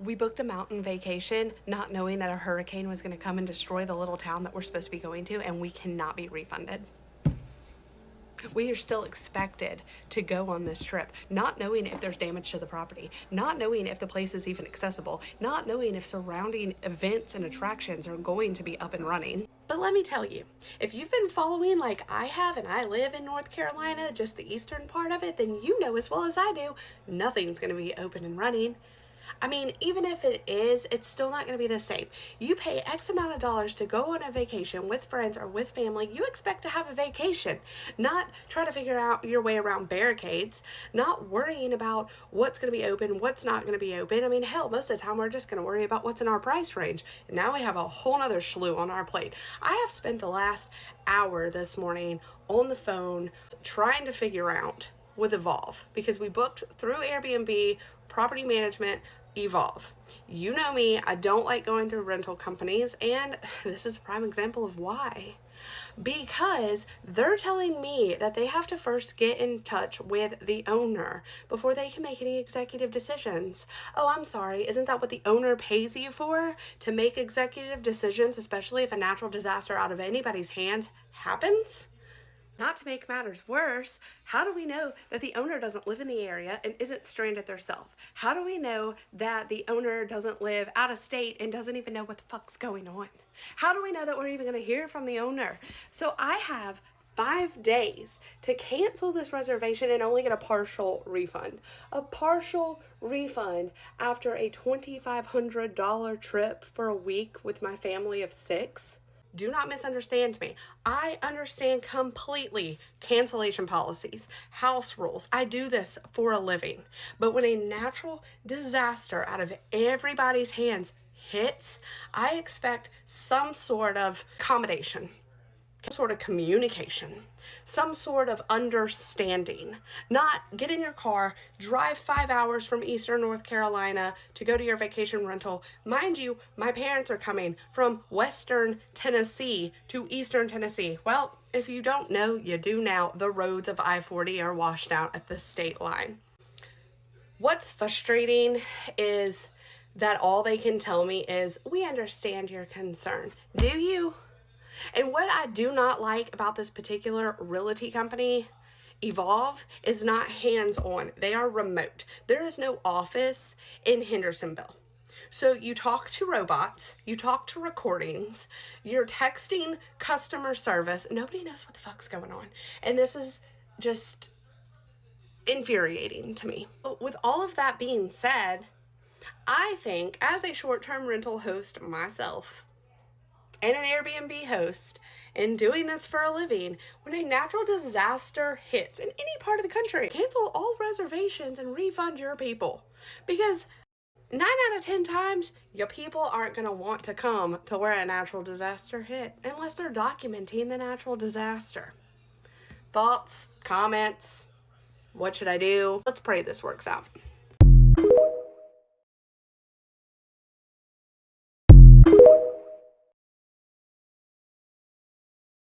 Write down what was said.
We booked a mountain vacation not knowing that a hurricane was going to come and destroy the little town that we're supposed to be going to, and we cannot be refunded. We are still expected to go on this trip, not knowing if there's damage to the property, not knowing if the place is even accessible, not knowing if surrounding events and attractions are going to be up and running. But let me tell you, if you've been following like I have, and I live in North Carolina, just the eastern part of it, then you know as well as I do, nothing's going to be open and running. I mean, even if it is, it's still not going to be the same. You pay X amount of dollars to go on a vacation with friends or with family. You expect to have a vacation, not try to figure out your way around barricades, not worrying about what's going to be open, what's not going to be open. I mean, hell, most of the time we're just going to worry about what's in our price range. And now we have a whole nother slew on our plate. I have spent the last hour this morning on the phone trying to figure out with Evolve, because we booked through Airbnb, property management, Evolve. You know me, I don't like going through rental companies, and this is a prime example of why. Because they're telling me that they have to first get in touch with the owner before they can make any executive decisions. Oh, I'm sorry, isn't that what the owner pays you for? To make executive decisions, especially if a natural disaster out of anybody's hands happens? Not to make matters worse, how do we know that the owner doesn't live in the area and isn't stranded theirself? How do we know that the owner doesn't live out of state and doesn't even know what the fuck's going on? How do we know that we're even going to hear from the owner? So I have 5 days to cancel this reservation and only get a partial refund. A partial refund after a $2,500 trip for a week with my family of 6. Do not misunderstand me. I understand completely cancellation policies, house rules. I do this for a living. But when a natural disaster out of everybody's hands hits, I expect some sort of accommodation, some sort of communication, some sort of understanding. Not get in your car, drive 5 hours from Eastern North Carolina to go to your vacation rental. Mind you, my parents are coming from Western Tennessee to Eastern Tennessee. Well, if you don't know, you do now. The roads of I-40 are washed out at the state line. What's frustrating is that all they can tell me is, we understand your concern. Do you? And what I do not like about this particular realty company, Evolve, is not hands-on. They are remote. There is no office in Hendersonville. So you talk to robots, you talk to recordings, you're texting customer service. Nobody knows what the fuck's going on. And this is just infuriating to me. But with all of that being said, I think as a short-term rental host myself, and an Airbnb host, and doing this for a living, when a natural disaster hits in any part of the country, cancel all reservations and refund your people. Because 9 out of 10 times, your people aren't going to want to come to where a natural disaster hit unless they're documenting the natural disaster. Thoughts, comments, what should I do? Let's pray this works out.